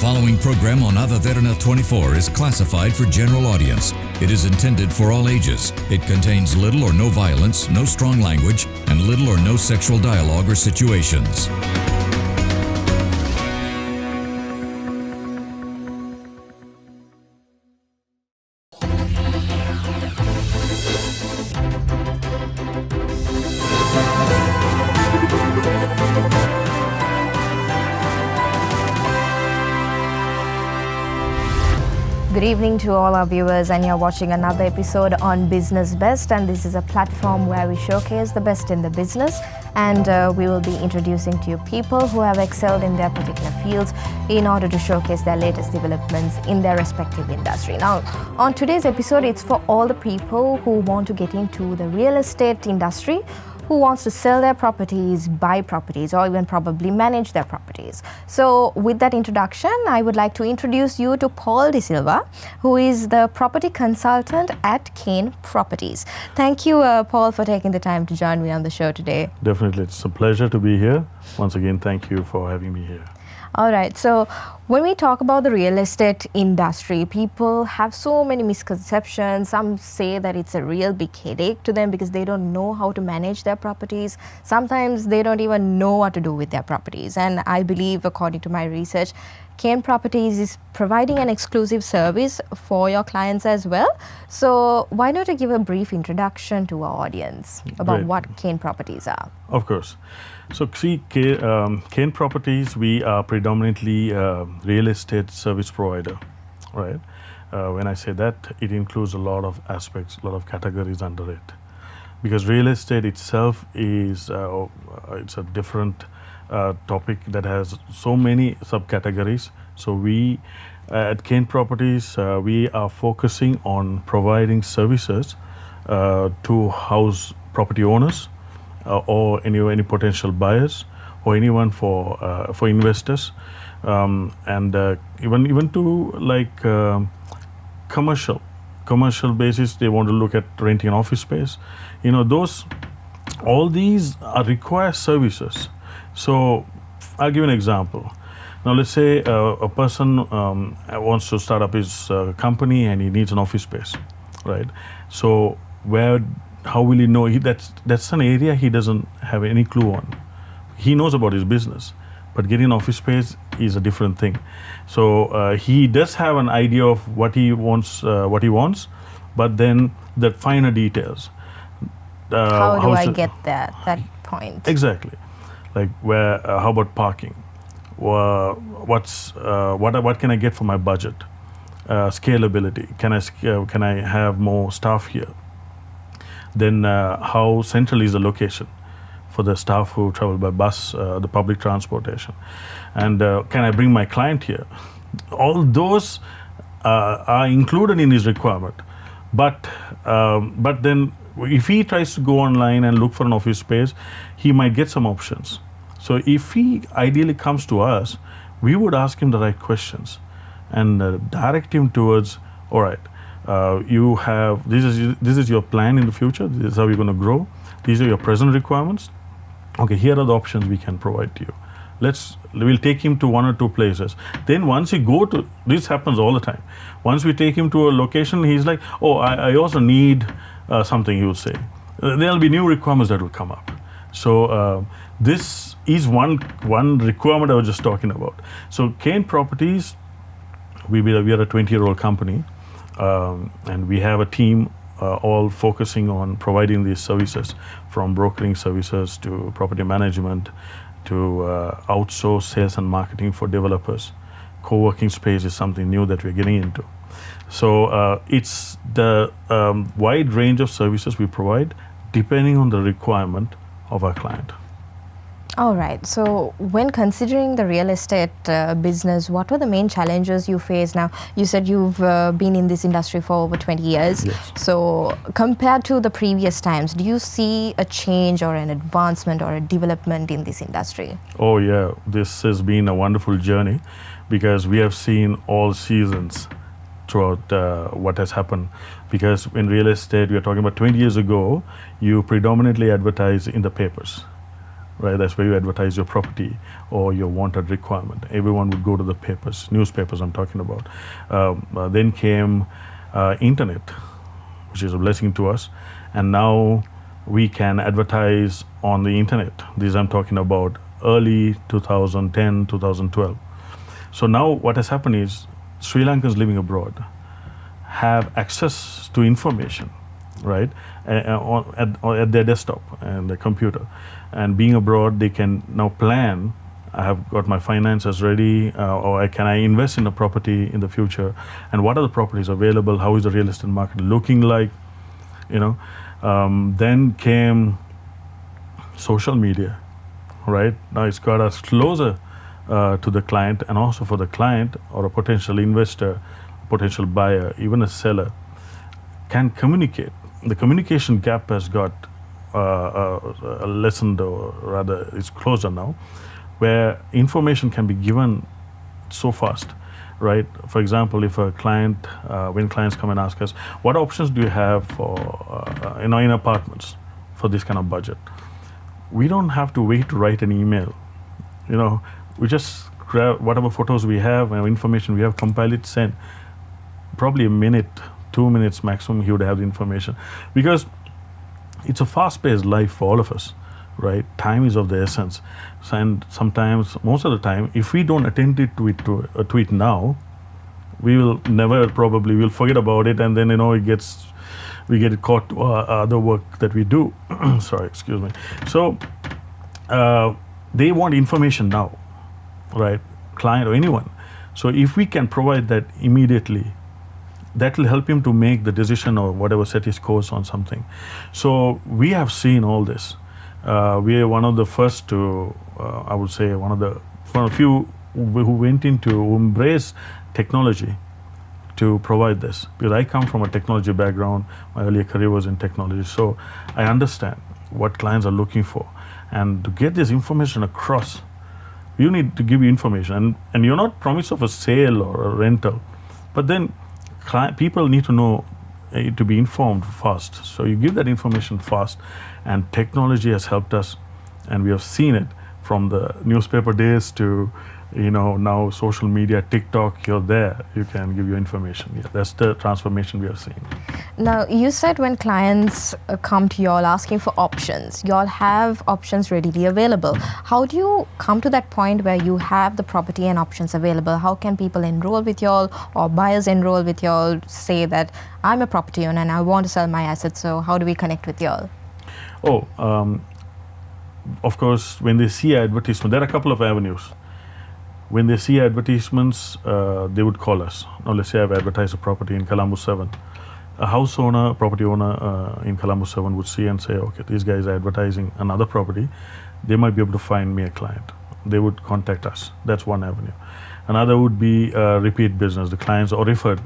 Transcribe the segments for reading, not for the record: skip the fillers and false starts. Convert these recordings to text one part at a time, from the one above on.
following program on Ada Derana 24 is classified for general audience. It is intended for all ages. It contains little or no violence, no strong language, and little or no sexual dialogue or situations. Good evening to all our viewers, and you're watching another episode on Business Best, and this is a platform where we showcase the best in the business, and we will be introducing to you people who have excelled in their particular fields in order to showcase their latest developments in their respective industry. Now, on today's episode, it's for all the people who want to get into the real estate industry, who wants to sell their properties, buy properties, or even probably manage their properties. So with that introduction, I would like to introduce you to Paul De Silva, who is the property consultant at Khane Properties. Thank you, Paul, for taking the time to join me on the show today. Definitely, it's a pleasure to be here. Once again, thank you for having me here. All right, so when we talk about the real estate industry, people have so many misconceptions. Some say that it's a real big headache to them because they don't know how to manage their properties. Sometimes they don't even know what to do with their properties. And I believe, according to my research, Khane Properties is providing an exclusive service for your clients as well. So why don't you give a brief introduction to our audience about what Khane Properties are? Of course. So see, Khane Properties, we are predominantly a real estate service provider, right? When I say that, it includes a lot of aspects, a lot of categories under it. Because real estate itself is, it's a different topic that has so many subcategories. So we, at Khane Properties, we are focusing on providing services to house property owners, or any potential buyers, or anyone for investors, and even to like commercial basis. They want to look at renting an office space. You know, all these require services. So I'll give you an example. Now let's say a person wants to start up his company and he needs an office space, right? So how will he know? That's an area he doesn't have any clue on. He knows about his business, but getting an office space is a different thing. So he does have an idea of what he wants, but then the finer details. How do I get that point? Exactly. Like how about parking? What can I get for my budget? Scalability. Can I have more staff here? Then how central is the location for the staff who travel by bus, the public transportation? And can I bring my client here? All those are included in his requirement. But then if he tries to go online and look for an office space, he might get some options. So if he ideally comes to us, we would ask him the right questions and direct him towards, all right, you have, this is your plan in the future, this is how you're going to grow, these are your present requirements. Okay, here are the options we can provide to you. We'll take him to one or two places. Then once he go to, this happens all the time. Once we take him to a location, he's like, oh, I also need something, he will say. There'll be new requirements that will come up. So this is one requirement I was just talking about. So Khane Properties, we are a 20-year-old company. And we have a team all focusing on providing these services, from brokering services to property management to outsource sales and marketing for developers. Co-working space is something new that we're getting into. So it's the wide range of services we provide depending on the requirement of our client. All right. So when considering the real estate business, what were the main challenges you faced? Now, you said you've been in this industry for over 20 years. Yes. So compared to the previous times, do you see a change or an advancement or a development in this industry? Oh, yeah. This has been a wonderful journey because we have seen all seasons throughout what has happened. Because in real estate, we are talking about 20 years ago, you predominantly advertise in the papers. right? That's where you advertise your property or your wanted requirement. Everyone would go to the papers, newspapers I'm talking about. Then came internet, which is a blessing to us. And now we can advertise on the internet. These I'm talking about early 2010, 2012. So now what has happened is Sri Lankans living abroad have access to information, right, at their desktop and their computer. And being abroad, they can now plan, I have got my finances ready, or can I invest in a property in the future, and what are the properties available, how is the real estate market looking like, you know. Then came social media, right? Now it's got us closer to the client, and also for the client or a potential investor, potential buyer, even a seller, can communicate. The communication gap has got lessened, or rather it's closer now, where information can be given so fast, right? For example, if a client, when clients come and ask us, what options do you have for, in apartments for this kind of budget? We don't have to wait to write an email, you know. We just grab whatever photos we have and information we have, compile it, send. Probably a minute, 2 minutes maximum, he would have the information. Because it's a fast-paced life for all of us, right? Time is of the essence. And sometimes, most of the time, if we don't attend it to a tweet now, we will never, probably we'll forget about it, and then, you know, we get it caught to other work that we do. Sorry, excuse me. So they want information now, right? Client or anyone. So if we can provide that immediately, that will help him to make the decision or whatever, set his course on something. So we have seen all this. We are one of the first to, I would say, one of a few who embrace technology to provide this. Because I come from a technology background, my earlier career was in technology, so I understand what clients are looking for. And to get this information across, you need to give you information. And you're not promised of a sale or a rental, but then people need to know, to be informed fast. So you give that information fast, and technology has helped us, and we have seen it from the newspaper days to, you know, now social media, TikTok, you're there, you can give your information. Yeah, that's the transformation we have seen. Now, you said when clients come to y'all asking for options, y'all have options readily available. How do you come to that point where you have the property and options available? How can people enroll with y'all, or buyers enroll with y'all, say that I'm a property owner and I want to sell my assets, so how do we connect with y'all? Of course, when they see advertisement, there are a couple of avenues. When they see advertisements, they would call us. Now, let's say I've advertised a property in Colombo 7. A house owner, property owner in Colombo 7 would see and say, okay, these guys are advertising another property. They might be able to find me a client. They would contact us. That's one avenue. Another would be repeat business. The clients are referred.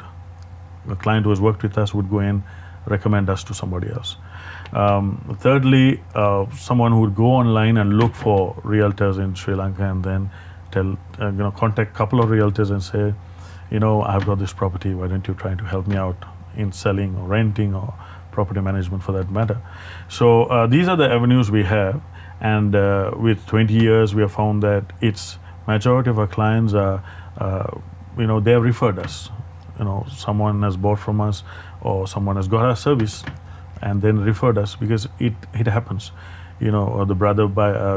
The client who has worked with us would go in, recommend us to somebody else. Thirdly, someone who would go online and look for realtors in Sri Lanka, and then contact a couple of realtors and say, you know, I've got this property, why don't you try to help me out in selling or renting or property management for that matter. So these are the avenues we have, and with 20 years we have found that it's majority of our clients are, they have referred us. You know, someone has bought from us, or someone has got our service and then referred us, because it happens. You know, the brother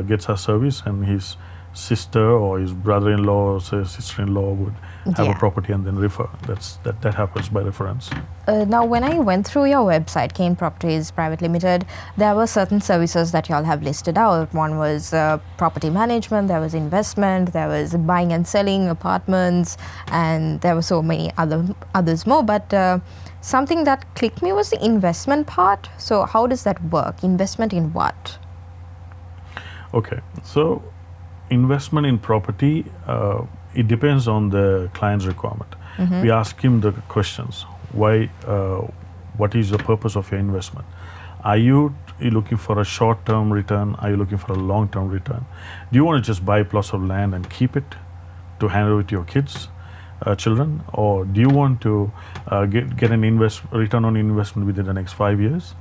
gets our service, and his sister or his brother-in-law or sister-in-law would have a property and then refer. That happens by reference. Now, when I went through your website, Khane Properties Private Limited, there were certain services that y'all have listed out. One was property management, there was investment, there was buying and selling apartments, and there were so many others more. But something that clicked me was the investment part. So how does that work? Investment in what? Okay, so investment in property, it depends on the client's requirement. Mm-hmm. We ask him the questions. Why? What is the purpose of your investment? Are you looking for a short-term return? Are you looking for a long-term return? Do you want to just buy a plot of land and keep it to hand over to your kids, children? Or do you want to get an return on investment within the next 5 years?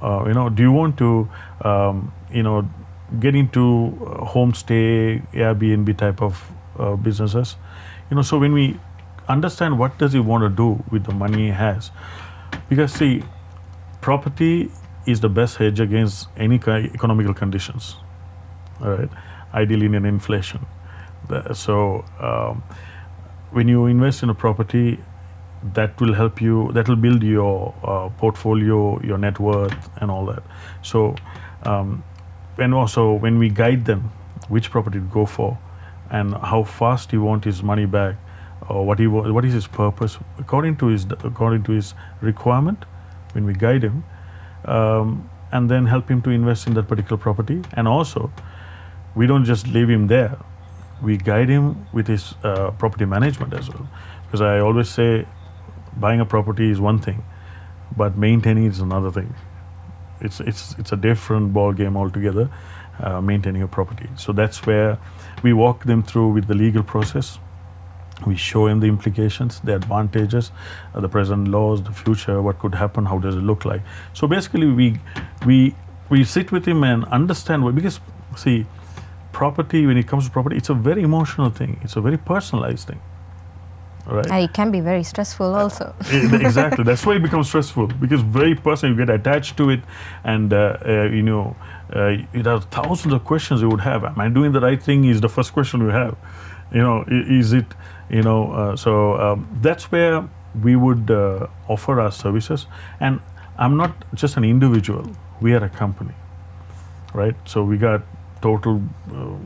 Do you want to, get into homestay, Airbnb type of businesses. So when we understand what does he want to do with the money he has, because see, property is the best hedge against any economical conditions. All right, ideally in an inflation. So when you invest in a property, that will help you. That will build your portfolio, your net worth, and all that. So and also when we guide them which property to go for, and how fast he want his money back, or what is his purpose according to his requirement, when we guide him, and then help him to invest in that particular property. And also, we don't just leave him there. We guide him with his property management as well. Because I always say, buying a property is one thing, but maintaining it is another thing. It's a different ball game altogether, maintaining a property. So that's where we walk them through with the legal process. We show him the implications, the advantages, the present laws, the future, what could happen, how does it look like. So basically, we sit with him and understand what, because see, property, when it comes to property, it's a very emotional thing. It's a very personalized thing. Right. And it can be very stressful also. Exactly. That's why it becomes stressful, because very personal, you get attached to it, and it has thousands of questions you would have. Am I doing the right thing? Is the first question you have. Is it, so that's where we would offer our services. And I'm not just an individual, we are a company, right? So we got total,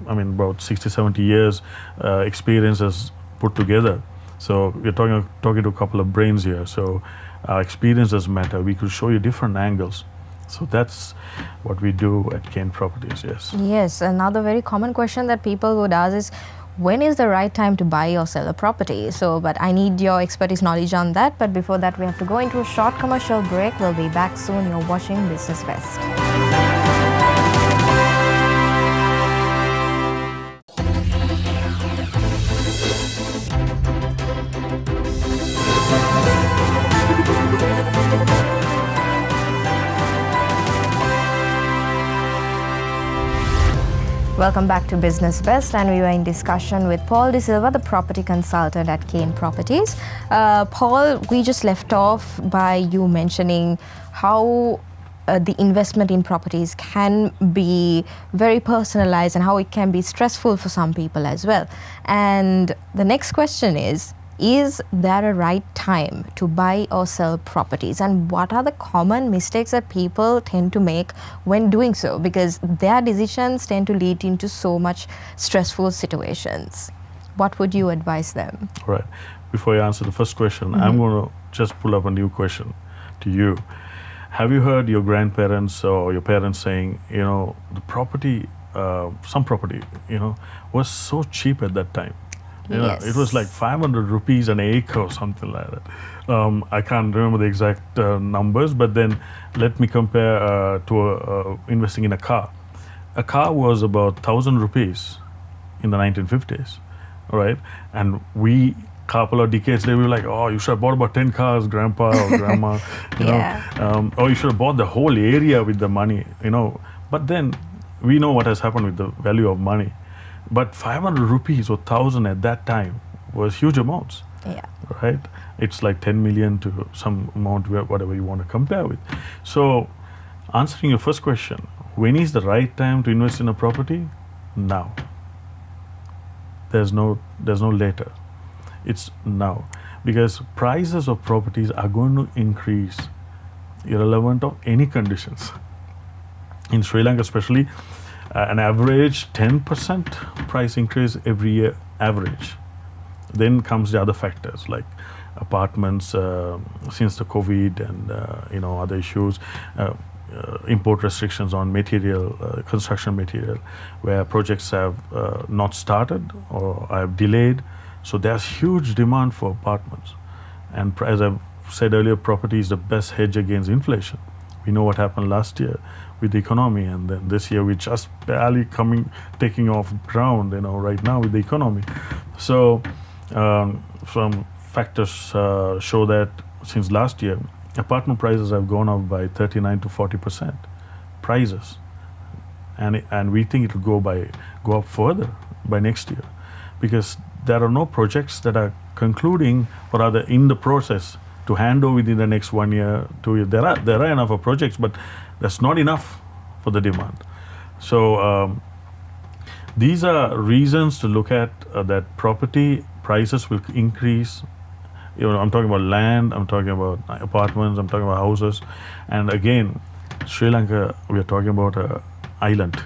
about 60, 70 years experiences put together. So we're talking to a couple of brains here. So our experiences matter. We could show you different angles. So that's what we do at Khane Properties, yes. Yes, another very common question that people would ask is, when is the right time to buy or sell a property? So, but I need your expertise knowledge on that. But before that, we have to go into a short commercial break. We'll be back soon. You're watching Business Best. Welcome back to Business Best, and we were in discussion with Paul De Silva, the property consultant at Khane Properties. Paul, we just left off by you mentioning how the investment in properties can be very personalized and how it can be stressful for some people as well. And the next question is there a right time to buy or sell properties, and what are the common mistakes that people tend to make when doing so, because their decisions tend to lead into so much stressful situations? What would you advise them? All right. Before I answer the first question, I'm going to just pull up a new question to you. Have you heard your grandparents or your parents saying, the property, some property, was so cheap at that time? Yes. It was like 500 rupees an acre or something like that. I can't remember the exact numbers, but then let me compare to investing in a car. A car was about 1,000 rupees in the 1950s, all right? And we, couple of decades later, we were like, oh, you should have bought about 10 cars, grandpa or grandma, or you should have bought the whole area with the money, But then we know what has happened with the value of money. But 500 rupees or 1,000 at that time was huge amounts, right? It's like 10 million to some amount, whatever you want to compare with. So answering your first question, when is the right time to invest in a property? Now. There's no later. It's now. Because prices of properties are going to increase irrelevant of any conditions. In Sri Lanka especially, an average 10% price increase every year, average. Then comes the other factors like apartments, since the COVID and other issues, import restrictions on material, construction material, where projects have not started or have delayed. So there's huge demand for apartments. And as I've said earlier, property is the best hedge against inflation. We know what happened last year with the economy, and then this year we just barely taking off ground, right now with the economy. So some factors show that since last year, apartment prices have gone up by 39 to 40%. Prices. and we think it will go up further by next year, because there are no projects that are concluding or rather in the process to hand over within the next 1 year, 2 years. There are enough of projects, but that's not enough for the demand. So these are reasons to look at that property prices will increase. I'm talking about land, I'm talking about apartments, I'm talking about houses. And again, Sri Lanka, we are talking about an island.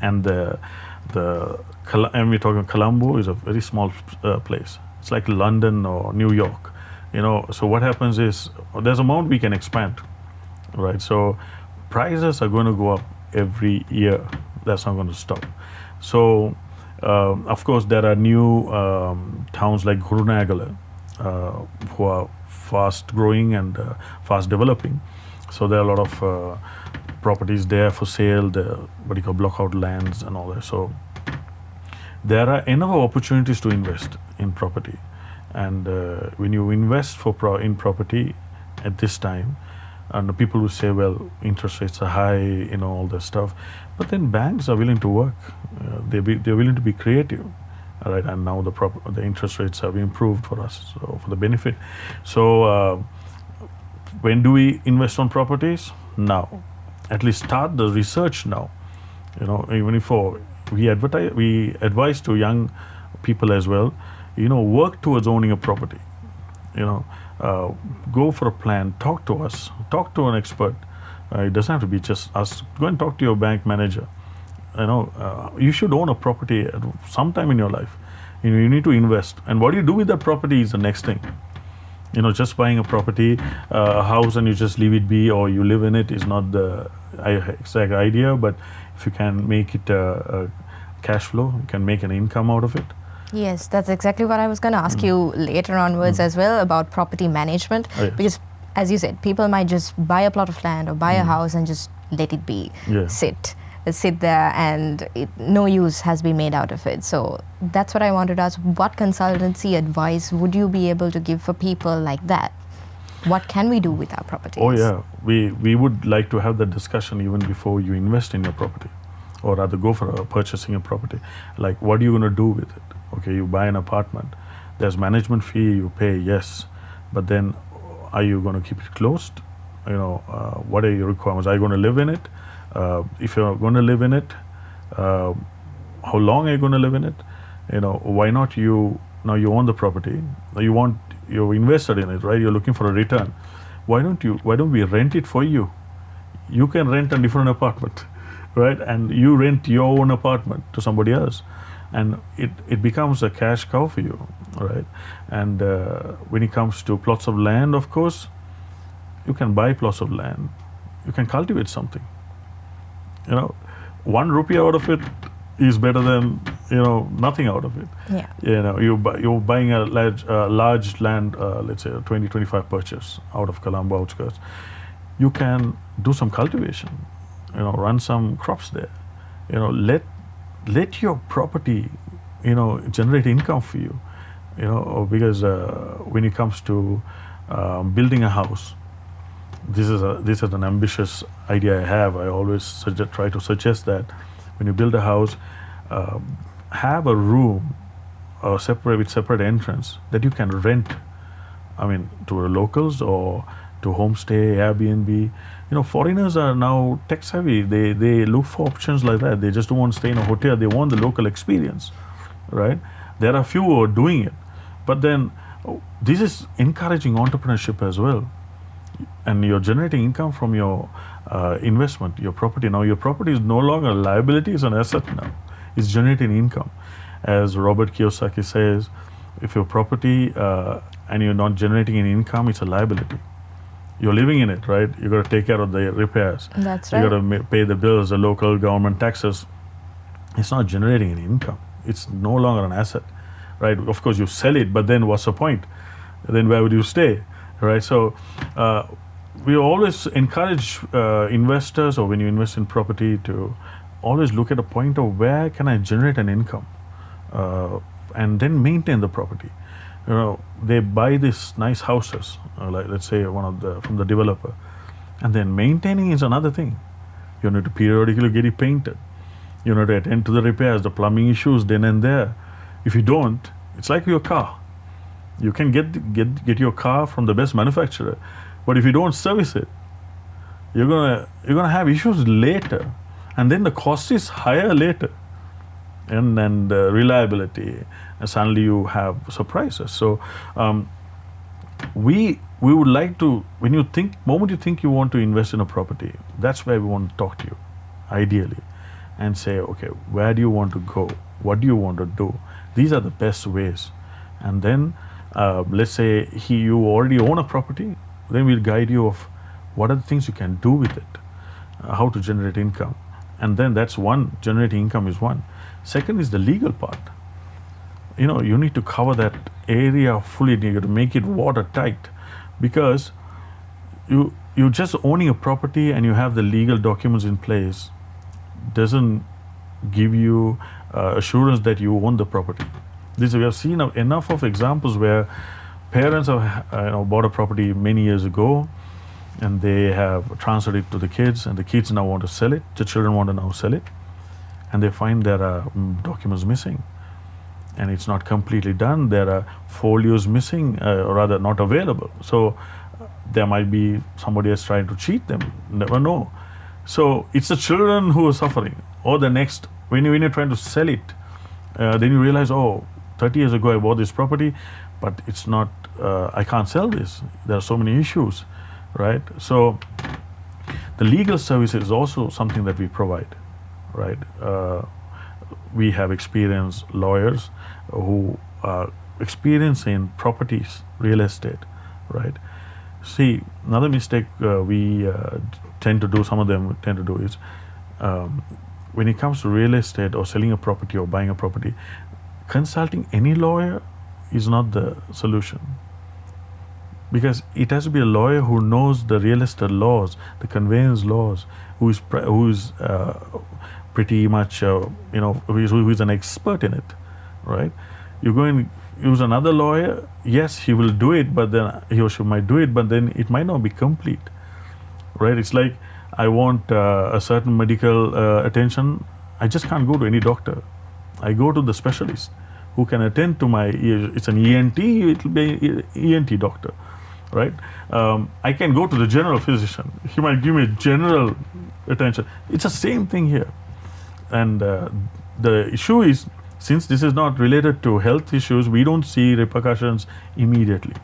And and we're talking Colombo is a very small place. It's like London or New York. So what happens is there's an amount we can expand, right? So prices are going to go up every year. That's not going to stop. So of course there are new towns like Gurunagala who are fast growing and fast developing. So there are a lot of properties there for sale, what you call blockout lands and all that. So there are enough opportunities to invest in property. And when you invest in property at this time, and the people will say, well, interest rates are high, all this stuff. But then banks are willing to work. They're willing to be creative. All right, and now the interest rates have improved for us, so for the benefit. So when do we invest on properties? Now. At least start the research now. Even if we advise to young people as well, work towards owning a property. Go for a plan, talk to us, talk to an expert. It doesn't have to be just us. Go and talk to your bank manager. You should own a property at some time in your life. You need to invest. And what you do with that property is the next thing. Just buying a property, a house, and you just leave it be, or you live in it, is not the exact idea. But if you can make it a cash flow, you can make an income out of it. Yes, that's exactly what I was going to ask you later onwards as well about property management. Oh, yes. Because, as you said, people might just buy a plot of land or buy a house and just let it be, sit there, and no use has been made out of it. So that's what I wanted to ask. What consultancy advice would you be able to give for people like that? What can we do with our properties? Oh yeah, we would like to have that discussion even before you invest in your property, or rather go for purchasing a property. Like, what are you going to do with it? Okay, you buy an apartment. There's management fee you pay, yes, but then are you going to keep it closed? What are your requirements? Are you going to live in it? If you're going to live in it, how long are you going to live in it? Why not you own the property? You're invested in it, right? You're looking for a return. Why don't we rent it for you? You can rent a different apartment, right? And you rent your own apartment to somebody else, and it becomes a cash cow for you, right? And when it comes to plots of land, of course, you can buy plots of land. You can cultivate something. 1 rupee out of it is better than nothing out of it. Yeah. You're buying a large land, let's say a 20-25 purchase out of Colombo outskirts. You can do some cultivation. Run some crops there. Let your property, generate income for you. Because when it comes to building a house, this is an ambitious idea I have. I always try to suggest that when you build a house, have a room with separate entrance that you can rent. To the locals or to homestay, Airbnb. Foreigners are now tech savvy. They look for options like that. They just don't want to stay in a hotel. They want the local experience, right? There are few who are doing it, but then this is encouraging entrepreneurship as well. And you're generating income from your investment, your property. Now your property is no longer a liability, it's an asset now. It's generating income. As Robert Kiyosaki says, if your property and you're not generating any income, it's a liability. You're living in it, right? You got to take care of the repairs. That's right. You got to pay the bills, the local government taxes. It's not generating any income. It's no longer an asset, right? Of course, you sell it, but then what's the point? Then where would you stay? Right, so we always encourage investors, or when you invest in property, to always look at a point of where can I generate an income, and then maintain the property. They buy these nice houses, like let's say from the developer, and then maintaining is another thing. You need to periodically get it painted. You need to attend to the repairs, the plumbing issues then and there. If you don't, it's like your car. You can get your car from the best manufacturer, but if you don't service it, you're gonna have issues later, and then the cost is higher later, and reliability, and suddenly you have surprises. So we would like to, moment you think you want to invest in a property, that's where we want to talk to you, ideally, and say, okay, where do you want to go? What do you want to do? These are the best ways. And then let's say you already own a property, then we'll guide you of what are the things you can do with it, how to generate income. And then that's one, generating income is one. Second is the legal part. You need to cover that area fully. You got to make it watertight, because you just owning a property and you have the legal documents in place doesn't give you assurance that you own the property. We have seen enough of examples where parents have bought a property many years ago, and they have transferred it to the kids, and the kids now want to sell it. The children want to now sell it, and they find there are documents missing, and it's not completely done. There are folios missing, or rather not available. So there might be somebody else trying to cheat them. Never know. So it's the children who are suffering. Or the next, when you're trying to sell it, then you realize, 30 years ago I bought this property, but it's not, I can't sell this. There are so many issues, right? So the legal service is also something that we provide, right? We have experienced lawyers who are experienced in properties, real estate, right? See, another mistake we tend to do, some of them tend to do is, when it comes to real estate or selling a property or buying a property, consulting any lawyer is not the solution. Because it has to be a lawyer who knows the real estate laws, the conveyance laws, who is pretty much, who is an expert in it, right? You're going to use another lawyer, yes, he will do it, but then he or she might do it, but then it might not be complete, right? It's like, I want a certain medical attention, I just can't go to any doctor. I go to the specialist who can attend to my, it's an ENT, it will be an ENT doctor, right? I can go to the general physician, he might give me general attention. It's the same thing here. And the issue is, since this is not related to health issues, we don't see repercussions immediately.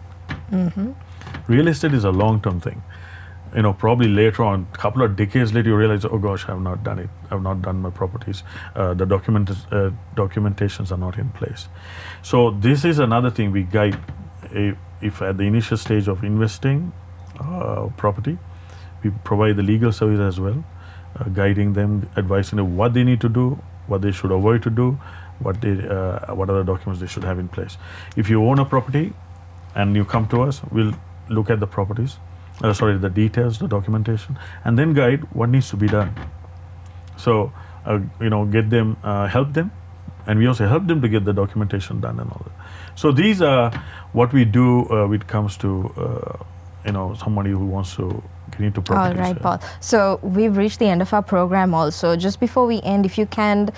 Mm-hmm. Real estate is a long-term thing. Probably later on, a couple of decades later, you realize, oh gosh, I have not done it. I have not done my properties. The documentations are not in place. So this is another thing we guide. If at the initial stage of investing property, we provide the legal service as well, guiding them, advising them what they need to do, what they should avoid to do, what other documents they should have in place. If you own a property and you come to us, we'll look at the properties. The details, the documentation, and then guide what needs to be done. So, get them, help them, and we also help them to get the documentation done and all that. So these are what we do when it comes to, somebody who wants to get into properties. All right, Paul. So we've reached the end of our program also. Just before we end, if you can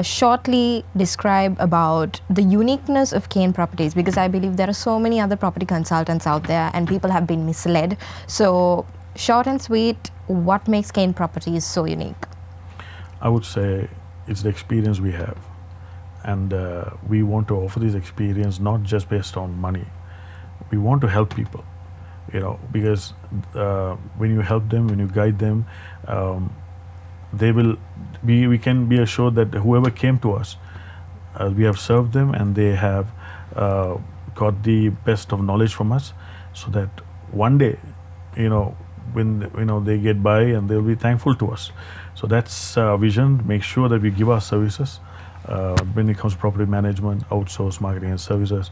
shortly describe about the uniqueness of Khane Properties, because I believe there are so many other property consultants out there and people have been misled. So short and sweet, what makes Khane Properties so unique? I would say it's the experience we have. And we want to offer this experience not just based on money. We want to help people. Because when you help them, when you guide them, we can be assured that whoever came to us, we have served them and they have got the best of knowledge from us, so that one day, when they get by and they'll be thankful to us. So that's our vision, make sure that we give our services when it comes to property management, outsource marketing and services,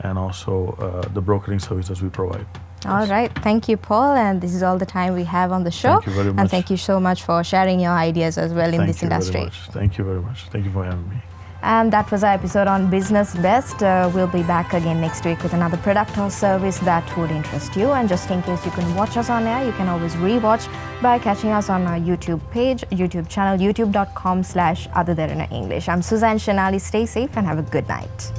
and also the brokering services we provide. All right. Thank you, Paul. And this is all the time we have on the show. Thank you very much. And thank you so much for sharing your ideas as well in this industry. Thank you very much. Thank you for having me. And that was our episode on Business Best. We'll be back again next week with another product or service that would interest you. And just in case you can watch us on air, you can always rewatch by catching us on our YouTube page, YouTube channel, youtube.com/Derana English. I'm Suzanne Shanali. Stay safe and have a good night.